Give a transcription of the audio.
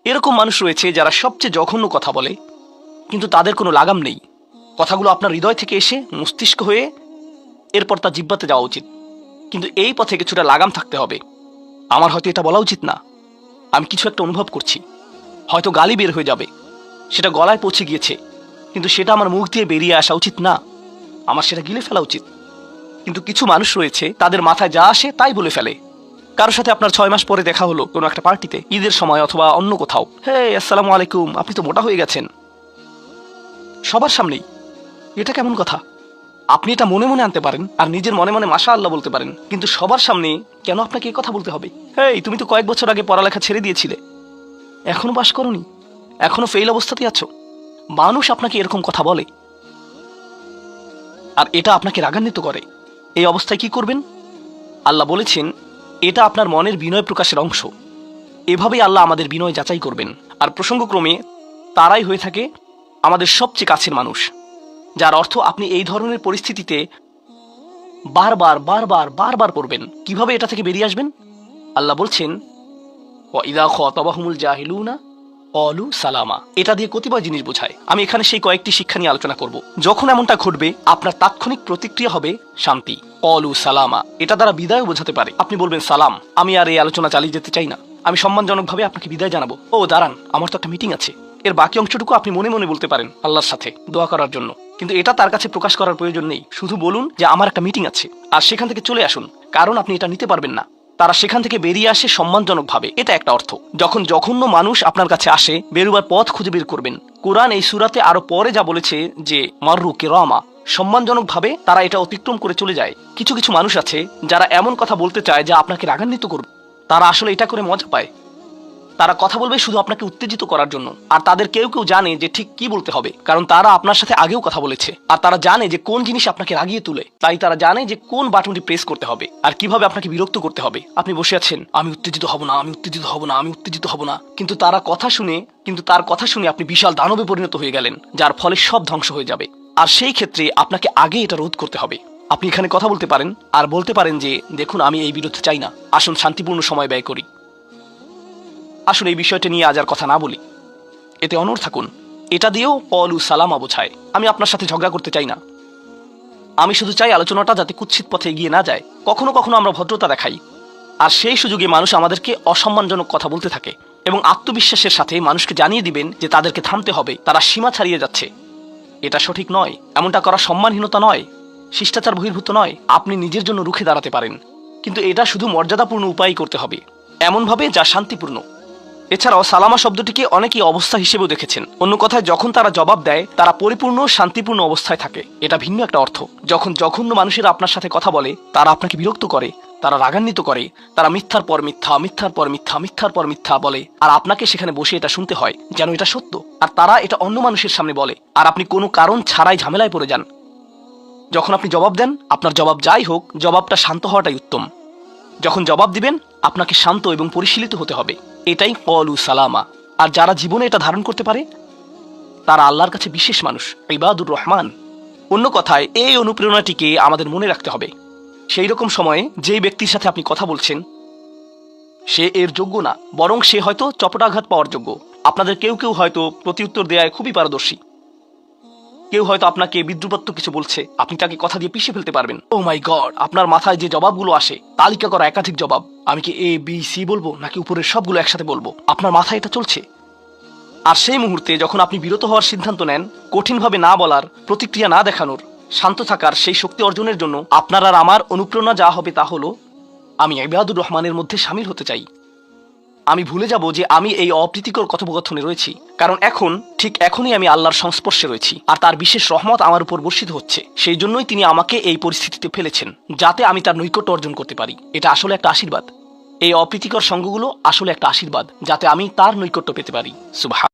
এরকম মানুষ রয়েছে যারা সবচেয়ে জঘন্য কথা বলে, কিন্তু তাদের কোনো লাগাম নেই। কথাগুলো আপনার হৃদয় থেকে এসে মস্তিষ্ক হয়ে এরপর তার জিহ্বাতে যাওয়া উচিত, কিন্তু এই পথে কিছুটা লাগাম থাকতে হবে। আমার হয়তো এটা বলা উচিত না, আমি কিছু একটা অনুভব করছি, হয়তো গালি বের হয়ে যাবে, সেটা গলায় পৌঁছে গিয়েছে, কিন্তু সেটা আমার মুখ দিয়ে বেরিয়ে আসা উচিত না, আমার সেটা গিলে ফেলা উচিত। কিন্তু কিছু মানুষ রয়েছে তাদের মাথায় যা আসে তাই বলে ফেলে। কারোর সাথে আপনার 6 মাস পরে দেখা হলো কোনো একটা পার্টিতে, ঈদের সময় অথবা অন্য কোথাও, হে আসসালামু আলাইকুম, আপনি তো মোটা হয়ে গেছেন, সবার সামনেই। এটা কেমন কথা? আপনি এটা মনে মনে আনতে পারেন আর নিজের মনে মনে মাশা আল্লাহ বলতে পারেন, কিন্তু সবার সামনে কেন আপনাকে এই কথা বলতে হবে? হেই, তুমি তো কয়েক বছর আগে পড়ালেখা ছেড়ে দিয়েছিলে, এখনো পাশ করনি, এখনো ফেল অবস্থাতেই আছো। মানুষ আপনাকে এরকম কথা বলে আর এটা আপনাকে রাগান্বিত করে। এই অবস্থায় কি করবেন? আল্লাহ বলেছেন এটা আপনার মনের বিনয় প্রকাশের অংশ। এভাবেই আল্লাহ আমাদের বিনয় যাচাই করবেন। আর প্রসঙ্গক্রমে তারাই হয়ে থাকে আমাদের সবচেয়ে কাছের মানুষ, যার অর্থ আপনি এই ধরনের পরিস্থিতিতে বারবার বারবার বারবার পড়বেন। কিভাবে এটা থেকে বেরিয়ে আসবেন? আল্লাহ বলছেন ওয়াইদা খাতাবাহুমুল জাহিলুনা ক্বালু সালামা। এটা দিয়ে কতিপয় জিনিস বোঝায়, আমি এখানে সেই কয়েকটি শিক্ষা নিয়ে আলোচনা করব। যখন এমনটা ঘটবে আপনার তাৎক্ষণিক প্রতিক্রিয়া হবে শান্তি, ক্বালু সালামা। এটা দ্বারা বিদায় বোঝাতে পারে। আপনি বলবেন সালাম, আমি আর এই আলোচনা চালিয়ে যেতে চাই না, আমি সম্মানজনকভাবে আপনাকে বিদায় জানাবো। ও দাঁড়ান, আমার তো একটা মিটিং আছে। এর বাকি অংশটুকু আপনি মনে মনে বলতে পারেন আল্লাহর সাথে দোয়া করার জন্য, কিন্তু এটা তার কাছে প্রকাশ করার প্রয়োজন নেই। শুধু বলুন যে আমার একটা মিটিং আছে, আর সেখান থেকে চলে আসুন, কারণ আপনি এটা নিতে পারবেন না। তারা সেখান থেকে বেরিয়ে আসে সম্মানজনকভাবে, এটা একটা অর্থ। যখন জঘন্য মানুষ আপনার কাছে আসে, বেরোবার পথ খুঁজে বের করবেন। কোরআন এই সূরাতে আরো পরে যা বলেছে যে মাররু কিরামা, সম্মানজনকভাবে তারা এটা অতিক্রম করে চলে যায়। কিছু কিছু মানুষ আছে যারা এমন কথা বলতে চায় যা আপনাকে রাগান্বিত করবে। তারা আসলে এটা করে মজা পায়। তারা কথা বলবে শুধু আপনাকে উত্তেজিত করার জন্য। আর তাদের কেউ কেউ জানে যে ঠিক কি বলতে হবে, কারণ তারা আপনার সাথে আগেও কথা বলেছে। আর তারা জানে যে কোন জিনিস আপনাকে রাগিয়ে তুলে, তাই তারা জানে যে কোন বাটনটি প্রেস করতে হবে আর কিভাবে আপনাকে বিরক্ত করতে হবে। আপনি বসে আছেন, আমি উত্তেজিত হব না, আমি উত্তেজিত হব না, আমি উত্তেজিত হব না, কিন্তু তার কথা শুনে আপনি বিশাল দানবে পরিণত হয়ে গেলেন, যার ফলে সব ধ্বংস হয়ে যাবে। আর সেই ক্ষেত্রে আপনাকে আগে এটা রোধ করতে হবে। আপনি এখানে কথা বলতে পারেন আর বলতে পারেন যে দেখুন, আমি এই বিরোধ চাই না, আসুন শান্তিপূর্ণ সময় ব্যয় করি, আসলে এই বিষয়টা নিয়ে আজ আর কথা না বলি, এতে অনড় থাকুন। এটা দিয়েও ক্বালু সালামা বোঝায় আমি আপনার সাথে ঝগড়া করতে চাই না, আমি শুধু চাই আলোচনাটা যাতে কুৎসিত পথে এগিয়ে না যায়। কখনো কখনো আমরা ভদ্রতা দেখাই, আর সেই সুযোগে মানুষ আমাদেরকে অসম্মানজনক কথা বলতে থাকে, এবং আত্মবিশ্বাসের সাথে মানুষকে জানিয়ে দিবেন যে তাদেরকে থামতে হবে, তারা সীমা ছাড়িয়ে যাচ্ছে। এটা সঠিক নয়, এমনটা করা সম্মানহীনতা নয়, শিষ্টাচার বহির্ভূত নয়। আপনি নিজের জন্য রুখে দাঁড়াতে পারেন, কিন্তু এটা শুধু মর্যাদাপূর্ণ উপায় করতে হবে, এমনভাবে যা শান্তিপূর্ণ। এছাড়াও সালামা শব্দটিকে অনেকেই অবস্থা হিসেবেও দেখেছেন। অন্য কথায়, যখন তারা জবাব দেয় তারা পরিপূর্ণ শান্তিপূর্ণ অবস্থায় থাকে, এটা ভিন্ন একটা অর্থ। যখন জঘন্য মানুষেরা আপনার সাথে কথা বলে, তারা আপনাকে বিরক্ত করে, তারা রাগান্বিত করে, তারা মিথ্যার পর মিথ্যা, মিথ্যার পর মিথ্যা, মিথ্যার পর মিথ্যা বলে, আর আপনাকে সেখানে বসে এটা শুনতে হয় যেন এটা সত্য। আর তারা এটা অন্য মানুষের সামনে বলে, আর আপনি কোনো কারণ ছাড়াই ঝামেলায় পড়ে যান। যখন আপনি জবাব দেন, আপনার জবাব যাই হোক, জবাবটা শান্ত হওয়াটাই উত্তম। যখন জবাব দিবেন, আপনাকে শান্ত এবং পরিশীলিত হতে হবে, এটাই ক্বালু সালামা। আর যারা জীবনে এটা ধারণ করতে পারে, তারা আল্লাহর কাছে বিশেষ মানুষ, ইবাদুর রহমান। অন্য কথায়, এই অনুপ্রেরণাটিকে আমাদের মনে রাখতে হবে। সেই রকম সময়ে যেই ব্যক্তির সাথে আপনি কথা বলছেন সে এর যোগ্য না, বরং সে হয়তো চপটাঘাত পাওয়ার যোগ্য। আপনাদের কেউ কেউ হয়তো প্রতিউত্তর দেয়ায় খুবই পারদর্শী, কেউ হয়তো আপনাকে বিদ্রুপাত্মক কিছু বলছে, আপনি তাকে কথা দিয়ে পিষে ফেলতে পারবেন। ও মাই গড, আপনার মাথায় যে জবাবগুলো আসে, তালিকা করা একাধিক জবাব, আমি কি এ বি সি বলবো নাকি উপরের সবগুলো একসাথে বলবো, আপনার মাথায় এটা চলছে। আর সেই মুহূর্তে যখন আপনি বিরত হওয়ার সিদ্ধান্ত নেন, কঠিনভাবে না বলার, প্রতিক্রিয়া না দেখানোর, শান্ত থাকার সেই শক্তি অর্জনের জন্য, আপনার আর আমার অনুপ্রেরণা যা হবে তা হলো, আমি ইবাদুর রহমানের মধ্যে শামিল হতে চাই। আমি ভুলে যাব যে আমি এই অপ্রীতিকর কথোপকথনে রয়েছি, কারণ ঠিক এখনই আমি আল্লাহর সংস্পর্শে রয়েছি, আর তার বিশেষ রহমত আমার উপর বর্ষিত হচ্ছে। সেই জন্যই তিনি আমাকে এই পরিস্থিতিতে ফেলেছেন, যাতে আমি তার নৈকট্য অর্জন করতে পারি। এটা আসলে একটা আশীর্বাদ। এই অপ্রীতিকর সঙ্গগুলো আসলে একটা আশীর্বাদ, যাতে আমি তার নৈকট্য পেতে পারি। সুবহান।